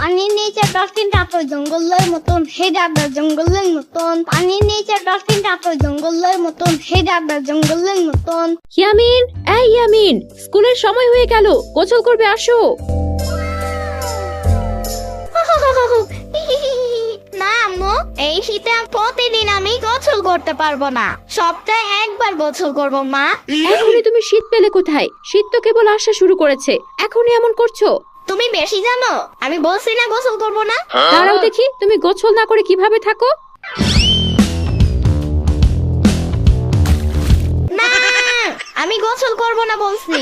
পানির নিচে ডলফিনটা তো জঙ্গলের মতন, হে দাদা জঙ্গলের মতন। পানির নিচে ডলফিনটা তো জঙ্গলের মতন, হে দাদা জঙ্গলের মতন। ইয়ামিন, এই ইয়ামিন, স্কুলের সময় হয়ে গেল, গোসল করবে, আসো। না আম্মু, এই শীতে প্রতিদিন আমি গোসল করতে পারবো না, সপ্তাহে একবার গোসল করবো মা। এখনই তুমি শীত পেলে কোথায়? শীত তো কেবল আসা শুরু করেছে, এখনই এমন করছো। তুমি বেশি জানো, আমি বলছি না গোসল করবো না। দাঁড়াও দেখি, তুমি গোসল না করে কিভাবে থাকো? না, আমি গোসল করবো না বলছি।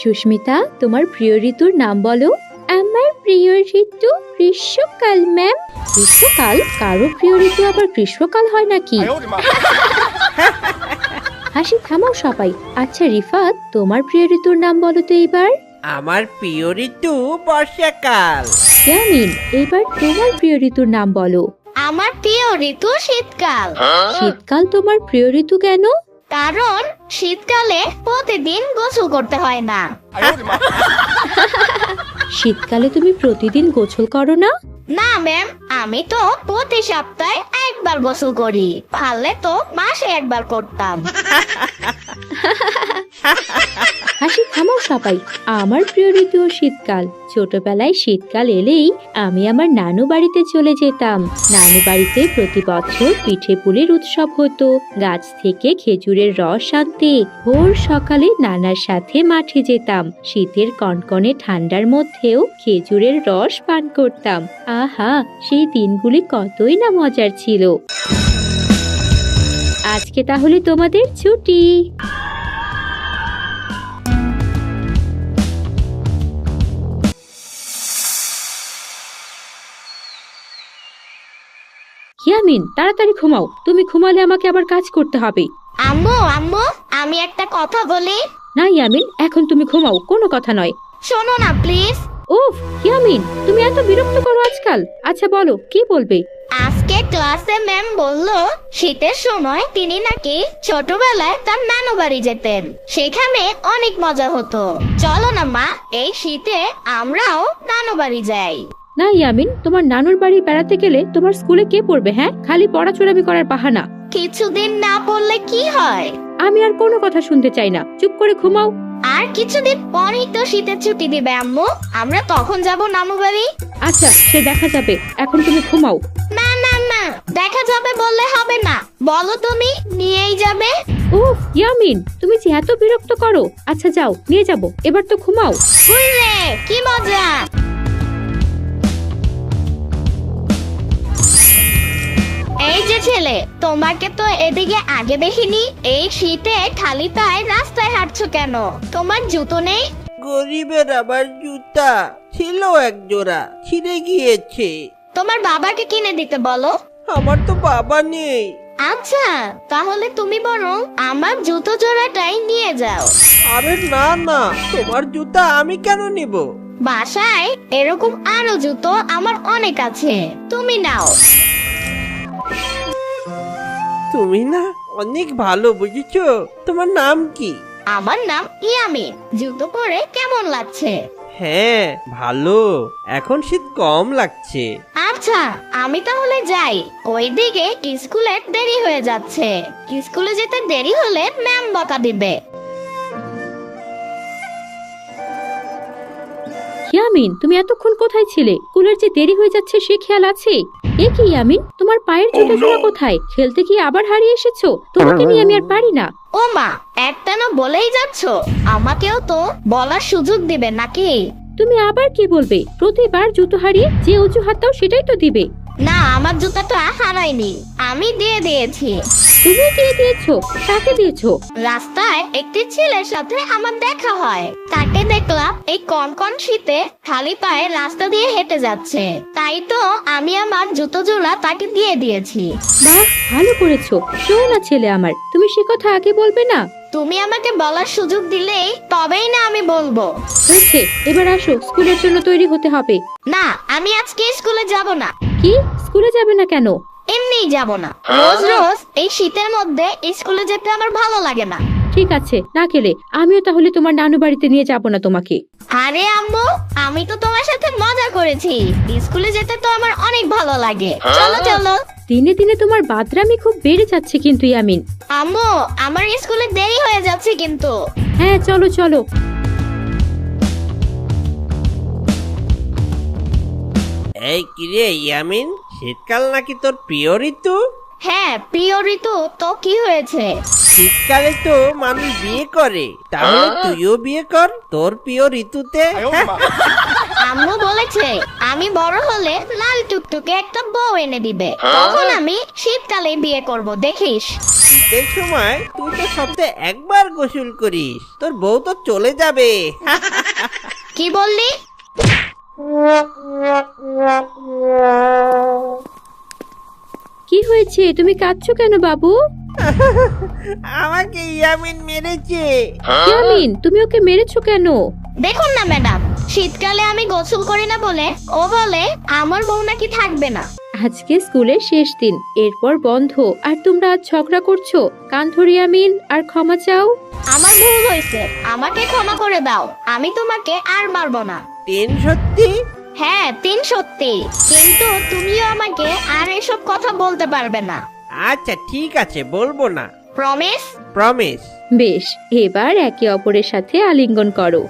সুস্মিতা, তোমার প্রিয় ঋতুর নাম বলো। আমার প্রিয় ঋতু গ্রীষ্মকাল ম্যাম। গ্রীষ্মকাল? কারো প্রিয় ঋতু আবার গ্রীষ্মকাল হয় নাকি? হাসি থামাও সবাই। আচ্ছা রিফাত, তোমার প্রিয় ঋতুর নাম বলো তো এবার। আমার প্রিয় ঋতু বর্ষাকাল। ইয়ামিন, এবার তোমার প্রিয় ঋতুর নাম বলো। আমার প্রিয় ঋতু শীতকাল। শীতকাল তোমার প্রিয় ঋতু কেন? কারণ শীতকালে প্রতিদিন গোসল করতে হয় না। শীতকালে তুমি প্রতিদিন গোসল করো না? না ম্যাম, আমি তো প্রতি সপ্তাহে একবার গোসল করি, পারলে তো মাসে একবার করতাম। হাসি থামাও সবাই। আমার প্রিয় ঋতু শীতকাল। ছোটবেলায় শীতকাল এলেই আমি আমার নানু বাড়িতে চলে যেতাম। নানু বাড়িতে প্রতি বছর পিঠে পুলির উৎসব হতো। গাছ থেকে খেজুরের রস আনতে ভোর সকালে নানার সাথে মাঠে যেতাম। শীতের কনকনে ঠান্ডার মধ্যেও খেজুরের রস পান করতাম। আহা, সেই দিনগুলি কতই না মজার ছিল। আজকে তাহলে তোমাদের ছুটি। ইয়ামিন, তাড়াতাড়ি ঘুমাও। তুমি ঘুমালে আমাকে আবার কাজ করতে হবে। আম্মু আম্মু, আমি একটা কথা বলি। না ইয়ামিন, এখন তুমি ঘুমাও, কোনো কথা নয়। শোনো না প্লিজ। উফ ইয়ামিন, তুমি এত বিরক্ত করো আজকাল। আচ্ছা বলো, কি বলবে? আজকে ক্লাসে ম্যাম বলল শীতের সময় তিনি নাকি ছোটবেলায় তার নানু বাড়ি যেতেন, সেখানে অনেক মজা হতো। চলো না মা, এই শীতে আমরাও নানু বাড়ি যাই। না ইয়ামিন, তোমার নানুর বাড়ি বেড়াতে গেলে তোমার স্কুলে কে পড়বে? হ্যাঁ, খালি পড়াচোরামি করার বাহানা। কিছুদিন না পড়লে কি হয়? আমি আর কোনো কথা শুনতে চাই না, চুপ করে ঘুমাও। আর কিছুদিন পরেই তো শীতের ছুটি দিবে আম্মু, আমরা তখন যাব নানু বাড়ি। আচ্ছা, সে দেখা যাবে, এখন তুমি ঘুমাও। না না না, দেখা যাবে বললে হবে না, বলো তুমি নিয়েই যাবে। উফ ইয়ামিন, তুমি যে এত বিরক্ত করো। আচ্ছা যাও, নিয়ে যাব, এবার তো ঘুমাও। হুররে, কি মজা। এই যে ছেলে, তোমাকে তো এদিকে আগে দেখিনি। এই শীতে খালি পায়ে রাস্তায় হাঁটছো কেন? তোমার জুতো নেই? গরিবের আবার জুতা ছিল এক জোড়া, ছিঁড়ে গিয়েছে। তোমার বাবাকে কিনে দিতে বলো। আমার তো বাবা নেই। আচ্ছা, তাহলে তুমি বরং আমার জুতো জোড়াটাই নিয়ে যাও। আরে না না, তোমার জুতা আমি কেন নিব? বাসায় এরকম আরো জুতো আমার অনেক আছে, তুমি নাও। তুমি না অনেক ভালো, বুঝেছো? তোমার নাম কি? আমার নাম ইয়ামিন। জুতো পরে কেমন লাগছে? হ্যাঁ ভালো, এখন শীত কম লাগছে। আচ্ছা, আমি তাহলে যাই। ওইদিকে স্কুলের দেরি হয়ে যাচ্ছে, স্কুলে যেতে দেরি হলে ম্যাম বকা দিবে। ইয়ামিন, তুমি এতক্ষণ কোথায় ছিলে? স্কুলের যে দেরি হয়ে যাচ্ছে সে খেয়াল আছে? এ কি ইয়ামিন, তোমার পায়ের জুতো জোড়া কোথায়? খেলতে কি আবার হারিয়ে এসেছো? তোমাকে নিয়ে আমি আর পারি না। ও মা, একটা না বলেই যাচ্ছ, আমাকেও তো বলার সুযোগ দিবে নাকি? তুমি আবার কি বলবে? প্রতিবার জুতো হারিয়ে যে অজুহাত দাও সেটাই তো দিবে। না, আমার জুতাটা হারায়নি, আমি দিয়ে দিয়েছি। তুমি দিয়ে দিয়েছো? কাকে দিয়েছো? রাস্তায় একটি ছেলের সাথে আমার দেখা হয়, তাকে দেখলাম এই কনকন শীতে খালি পায়ে রাস্তা দিয়ে হেঁটে যাচ্ছে, তাই তো আমি আমার জুতো জোড়া তাকে দিয়ে দিয়েছি। বাহ, ভালো করেছো। শোনো না ছেলে আমার, তুমি সে কথা আগে বলবে না? তুমি আমাকে বলার সুযোগ দিলেই তবেই না আমি বলবো। হয়েছে, এবার আসো, স্কুলের জন্য তৈরি হতে হবে। না, আমি আজকে স্কুলে যাব না। কি, স্কুলে যাবে না কেন? এমনিই যাব না। রোজ রোজ এই শীতের মধ্যে স্কুলে যেতে আমার ভালো লাগে না। ঠিক আছে, না গেলে আমিও তাহলে তোমার নানু বাড়িতে নিয়ে যাব না তোমাকে। আরে আম্মু, আমি তো তোমার সাথে মজা করেছি। স্কুলে যেতে তো আমার অনেক ভালো লাগে। চলো চলো। দিনে দিনে তোমার বাদরামি খুব বেড়ে যাচ্ছে কিন্তু ইয়ামিন। আম্মু, আমার স্কুলে দেরি হয়ে যাচ্ছে কিন্তু। হ্যাঁ চলো চলো। এই কিরে ইয়ামিন, শীতকাল নাকি তোর প্রিয় ঋতু? হ্যাঁ, প্রিয় ঋতু তো কি হয়েছে? শীতকালে তো মানুষ বিয়ে করে, তাহলে তুইও বিয়ে কর তোর প্রিয় ঋতুতে। আম্মু বলেছে আমি বড় হলে লাল টুকটুকে একটা বউ এনে দিবে, তখন আমি শীতকালে বিয়ে করব, দেখিস। শীতের সময় তুই তো সপ্তাহে একবার গোসল করিস, তোর বউ তো চলে যাবে। কি বললি? কি হয়েছে, তুমি কাঁদছো কেন বাবু? আমাকে ইয়ামিন মেরেছে। ইয়ামিন, তুমি ওকে মেরেছো কেন? দেখুন না ম্যাডাম, শীতকালে আমি গোসল করি না বলে ও বলে আমার বউ নাকি থাকবে না। আজকে স্কুলের শেষ দিন, এরপর বন্ধ, আর তোমরা আজ ঝগড়া করছো। কান ধরি ইয়ামিন, আর ক্ষমা চাও। আমার ভুল হয়েছে, আমাকে ক্ষমা করে দাও। আমি তোমাকে আর মারবো না। তিন সত্যি? হ্যাঁ, 3 সত্যি। কিন্তু তুমিও আমাকে আর এসব কথা বলতে পারবে না। আচ্ছা ঠিক আছে, বলবো না। প্রমিস? প্রমিস। বেশ, এবার একে অপরের সাথে আলিঙ্গন করো।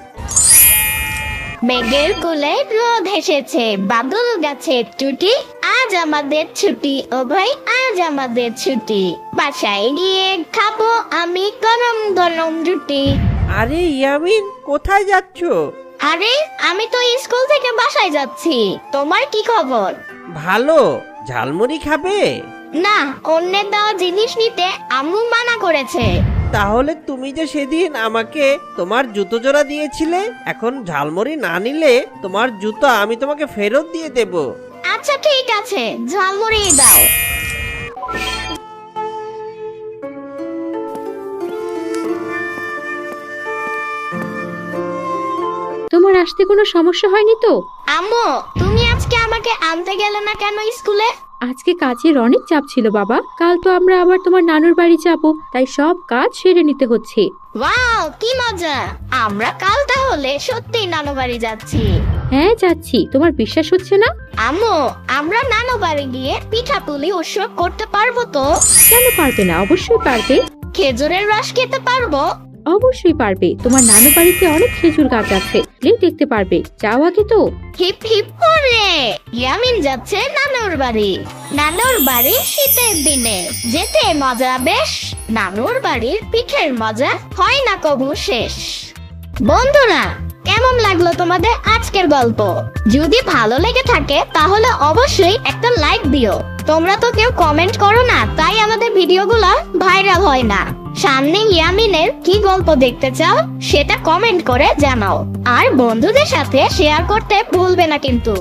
মেঘের কোলে রোদ এসেছে, বাদল গাছে টুটি, আজ আমাদের ছুটি ও ভাই, আজ আমাদের ছুটি। বাসায় গিয়ে খাবো আমি গরম গরম রুটি। আরে ইয়ামিন, কোথায় যাচ্ছো? আরে, আমি তো স্কুল থেকে বাসায় যাচ্ছি। তোমার কি খবর? ভালো। ঝালমুড়ি খাবে? না, অন্যের দেওয়া জিনিস নিতে আম্মু মানা করেছে। তাহলে তুমি যে সেদিন আমাকে তোমার জুতো জোড়া দিয়েছিলে, এখন ঝালমুড়ি না নিলে তোমার জুতো আমি তোমাকে ফেরত দিয়ে দেব। আচ্ছা ঠিক আছে, ঝালমুড়ি দাও। তোমার আসতে কোনো সমস্যা হয়নি তো? আম্মু, তুমি আজকে আমাকে আনতে গেলে না কেন স্কুলে? আজকে কাজের অনেক চাপ ছিল বাবা। কাল তো আমরা আবার তোমার নানুর বাড়ি যাব, তাই সব কাজ সেরে নিতে হচ্ছে। ওয়াও, কি মজা! আমরা কাল তাহলে সত্যি নানু বাড়ি যাচ্ছি। হ্যাঁ যাচ্ছি, তোমার বিশ্বাস হচ্ছে না? আম্মু, আমরা নানু বাড়ি গিয়ে পিঠাপুলি উৎসব করতে পারবো তো? কেন পারবে না, অবশ্যই পারবে। খেজুরের রস খেতে পারবো? অবশ্যই পারবে, তোমার নানু বাড়িতে অনেক খেজুর গাছ আছে, দেখতে পারবে। যাও আগে তো। হিপ হিপ করে ইয়ামিন যাচ্ছে নানুর বাড়ি। নানুর বাড়ি শীতের দিনে যেতে মজা বেশ, নানুর বাড়ির পিঠের মজা হয় না কবু শেষ। বন্ধুরা, কেমন লাগলো তোমাদের আজকের গল্প? যদি ভালো লেগে থাকে তাহলে অবশ্যই একটা লাইক দিও। তোমরা তো কেউ কমেন্ট করো না, তাই আমাদের ভিডিওগুলো ভাইরাল হয় না। সামনে ইয়ামিনের কি গল্প দেখতে চাও সেটা কমেন্ট করে জানাও, আর বন্ধুদের সাথে শেয়ার করতে ভুলবে না কিন্তু।